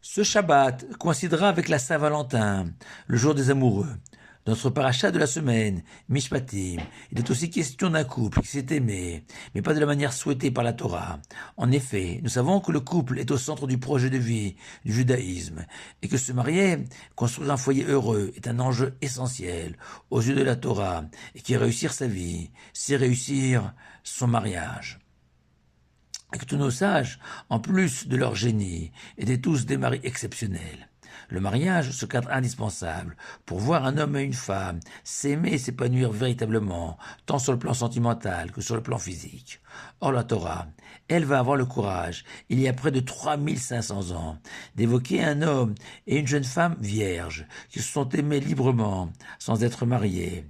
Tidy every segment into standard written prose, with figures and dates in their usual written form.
Ce Shabbat coïncidera avec la Saint-Valentin, le jour des amoureux. Dans notre paracha de la semaine, Mishpatim, il est aussi question d'un couple qui s'est aimé, mais pas de la manière souhaitée par la Torah. En effet, nous savons que le couple est au centre du projet de vie du judaïsme, et que se marier, construire un foyer heureux, est un enjeu essentiel aux yeux de la Torah, et que réussir sa vie, c'est réussir son mariage. Et que tous nos sages, en plus de leur génie, étaient tous des maris exceptionnels. Le mariage, ce cadre indispensable pour voir un homme et une femme s'aimer et s'épanouir véritablement, tant sur le plan sentimental que sur le plan physique. Or la Torah, elle va avoir le courage, il y a près de 3500 ans, d'évoquer un homme et une jeune femme vierges qui se sont aimés librement, sans être mariés.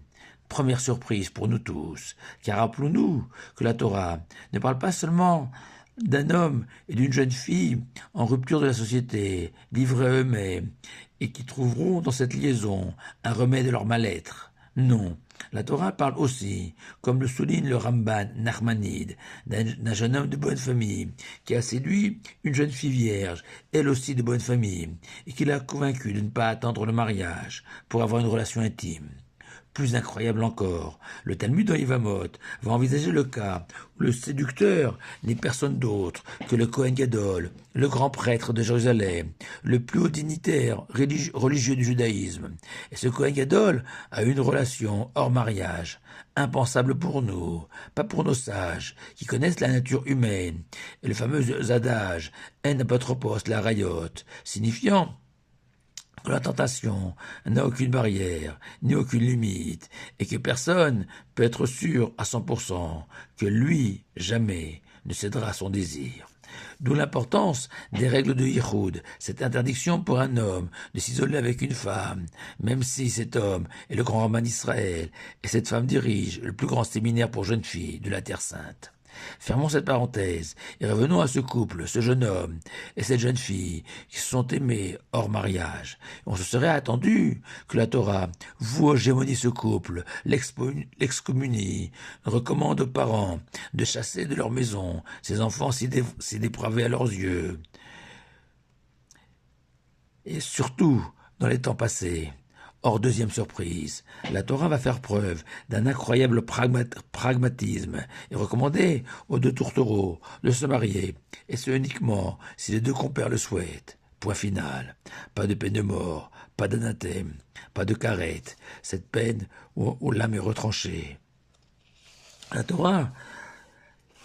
Première surprise pour nous tous, car rappelons-nous que la Torah ne parle pas seulement d'un homme et d'une jeune fille en rupture de la société, livrés à eux-mêmes, et qui trouveront dans cette liaison un remède de leur mal-être. Non, la Torah parle aussi, comme le souligne le Ramban Nachmanide, d'un jeune homme de bonne famille qui a séduit une jeune fille vierge, elle aussi de bonne famille, et qui l'a convaincu de ne pas attendre le mariage pour avoir une relation intime. Plus incroyable encore, le Talmud dans Yevamot va envisager le cas où le séducteur n'est personne d'autre que le Kohen Gadol, le grand prêtre de Jérusalem, le plus haut dignitaire religieux du judaïsme. Et ce Kohen Gadol a une relation hors mariage, impensable pour nous, pas pour nos sages, qui connaissent la nature humaine, et le fameux adage « En apotropos la rayot », signifiant que la tentation n'a aucune barrière, ni aucune limite, et que personne peut être sûr à 100% que lui, jamais, ne cédera à son désir. D'où l'importance des règles de Yichud, cette interdiction pour un homme de s'isoler avec une femme, même si cet homme est le grand rabbin d'Israël, et cette femme dirige le plus grand séminaire pour jeunes filles de la Terre Sainte. Fermons cette parenthèse et revenons à ce couple, ce jeune homme et cette jeune fille qui se sont aimés hors mariage. On se serait attendu que la Torah voue hégémonie ce couple, l'excommunie, recommande aux parents de chasser de leur maison ces enfants si dépravés à leurs yeux. Et surtout, dans les temps passés. Or, deuxième surprise, la Torah va faire preuve d'un incroyable pragmatisme et recommander aux deux tourtereaux de se marier, et ce uniquement si les deux compères le souhaitent. Point final. Pas de peine de mort, pas d'anathème, pas de carette, cette peine où l'âme est retranchée. La Torah,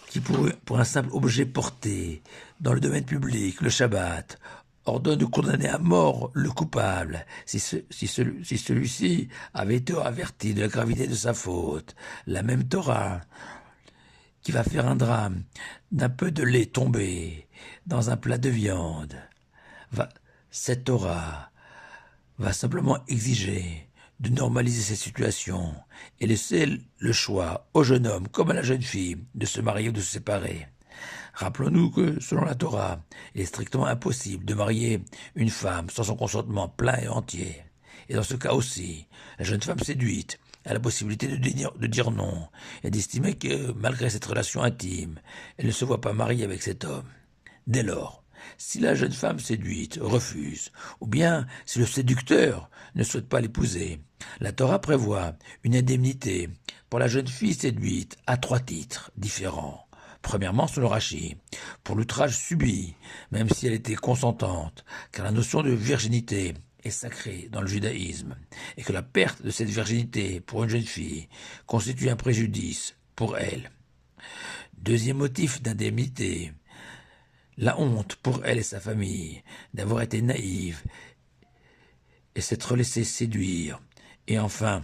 qui pour un simple objet porté dans le domaine public, le Shabbat, ordonne de condamner à mort le coupable si celui-ci avait été averti de la gravité de sa faute. La même Torah qui va faire un drame d'un peu de lait tombé dans un plat de viande. Cette Torah va simplement exiger de normaliser cette situation et laisser le choix au jeune homme comme à la jeune fille de se marier ou de se séparer. Rappelons-nous que, selon la Torah, il est strictement impossible de marier une femme sans son consentement plein et entier. Et dans ce cas aussi, la jeune femme séduite a la possibilité de dire non et d'estimer que, malgré cette relation intime, elle ne se voit pas mariée avec cet homme. Dès lors, si la jeune femme séduite refuse, ou bien si le séducteur ne souhaite pas l'épouser, la Torah prévoit une indemnité pour la jeune fille séduite à 3 titres différents. Premièrement, selon Rashi, pour l'outrage subi, même si elle était consentante, car la notion de virginité est sacrée dans le judaïsme, et que la perte de cette virginité pour une jeune fille constitue un préjudice pour elle. Deuxième motif d'indemnité, la honte pour elle et sa famille d'avoir été naïve et s'être laissée séduire. Et enfin,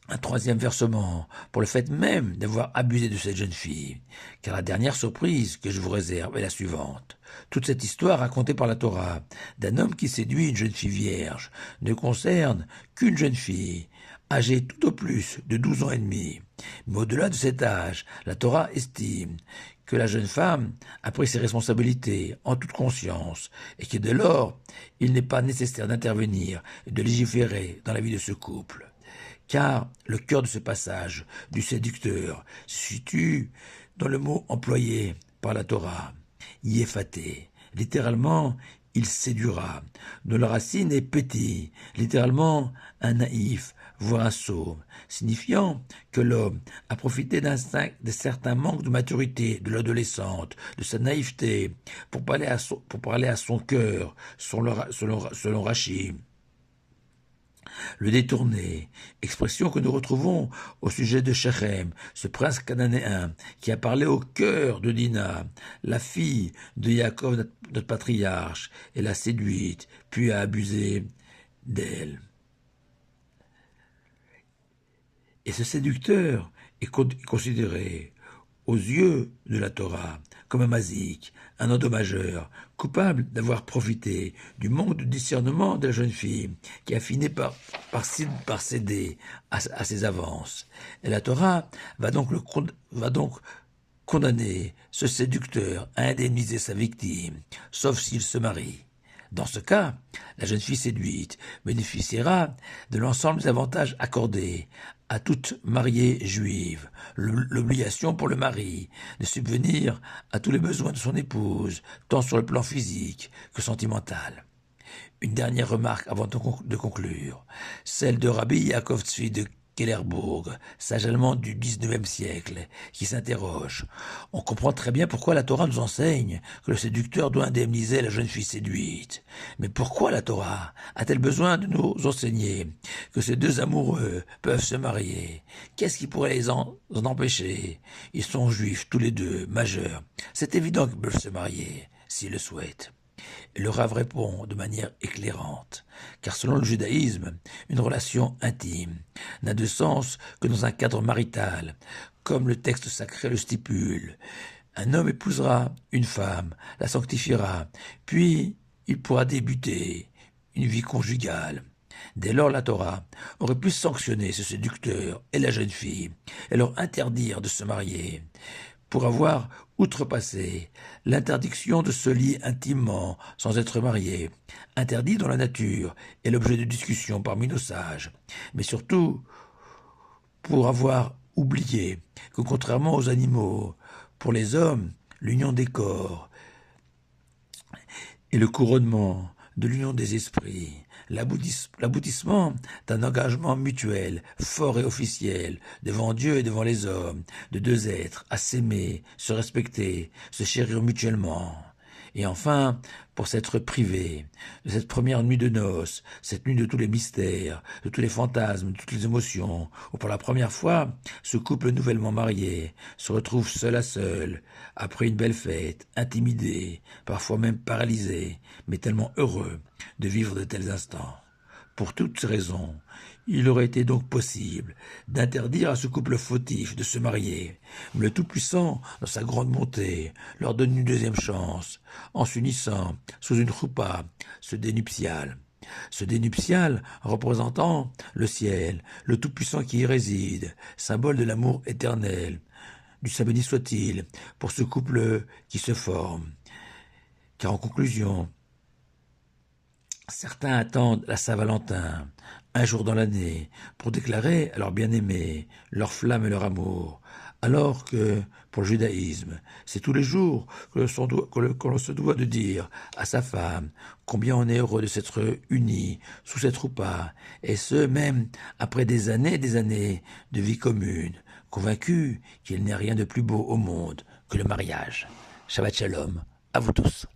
un troisième versement pour le fait même d'avoir abusé de cette jeune fille, car la dernière surprise que je vous réserve est la suivante. Toute cette histoire racontée par la Torah d'un homme qui séduit une jeune fille vierge ne concerne qu'une jeune fille, âgée tout au plus de 12 ans et demi. Mais au-delà de cet âge, la Torah estime que la jeune femme a pris ses responsabilités en toute conscience et que dès lors, il n'est pas nécessaire d'intervenir et de légiférer dans la vie de ce couple. Car le cœur de ce passage du séducteur se situe dans le mot employé par la Torah, yéfaté. Littéralement, il séduira, dont la racine est petit, littéralement un naïf, voire un sot, signifiant que l'homme a profité de certains manques de maturité de l'adolescente, de sa naïveté, pour parler à son cœur, selon Rachid. Le détourner, expression que nous retrouvons au sujet de Shechem, ce prince cananéen qui a parlé au cœur de Dina, la fille de Yaakov, notre patriarche, et l'a séduite, puis a abusé d'elle. Et ce séducteur est considéré, aux yeux de la Torah, comme un mazik, un endommageur, coupable d'avoir profité du manque de discernement de la jeune fille, qui a fini par céder à ses avances. Et la Torah va donc condamner ce séducteur à indemniser sa victime, sauf s'il se marie. Dans ce cas, la jeune fille séduite bénéficiera de l'ensemble des avantages accordés à toute mariée juive, l'obligation pour le mari de subvenir à tous les besoins de son épouse, tant sur le plan physique que sentimental. Une dernière remarque avant de conclure, celle de Rabbi Yaakov Tzvi de Kellerbourg, sage allemand du XIXe siècle, qui s'interroge. On comprend très bien pourquoi la Torah nous enseigne que le séducteur doit indemniser la jeune fille séduite. Mais pourquoi la Torah a-t-elle besoin de nous enseigner que ces deux amoureux peuvent se marier? Qu'est-ce qui pourrait les en empêcher? Ils sont juifs tous les deux, majeurs. C'est évident qu'ils peuvent se marier, s'ils le souhaitent. Et le Rav répond de manière éclairante, car selon le judaïsme, une relation intime n'a de sens que dans un cadre marital, comme le texte sacré le stipule. Un homme épousera une femme, la sanctifiera, puis il pourra débuter une vie conjugale. Dès lors, la Torah aurait pu sanctionner ce séducteur et la jeune fille et leur interdire de se marier, pour avoir outrepassé l'interdiction de se lier intimement sans être marié, interdit dans la nature et l'objet de discussion parmi nos sages, mais surtout pour avoir oublié que contrairement aux animaux, pour les hommes, l'union des corps et le couronnement de l'union des esprits, l'aboutissement d'un engagement mutuel, fort et officiel, devant Dieu et devant les hommes, de deux êtres à s'aimer, se respecter, se chérir mutuellement. Et enfin, pour s'être privé de cette première nuit de noces, cette nuit de tous les mystères, de tous les fantasmes, de toutes les émotions, où pour la première fois, ce couple nouvellement marié se retrouve seul à seul, après une belle fête, intimidé, parfois même paralysé, mais tellement heureux de vivre de tels instants. Pour toutes ces raisons, il aurait été donc possible d'interdire à ce couple fautif de se marier, mais le Tout-Puissant, dans sa grande bonté, leur donne une deuxième chance, en s'unissant sous une choupa, ce dénuptial. Ce dénuptial représentant le ciel, le Tout-Puissant qui y réside, symbole de l'amour éternel, du Saint béni soit-il, pour ce couple qui se forme. Car en conclusion, certains attendent la Saint-Valentin, un jour dans l'année, pour déclarer à leurs bien-aimés leur flamme et leur amour, alors que, pour le judaïsme, c'est tous les jours que l'on se doit de dire à sa femme combien on est heureux de s'être unis sous cette roupa, et ce, même après des années et des années de vie commune, convaincu qu'il n'y a rien de plus beau au monde que le mariage. Shabbat Shalom, à vous tous.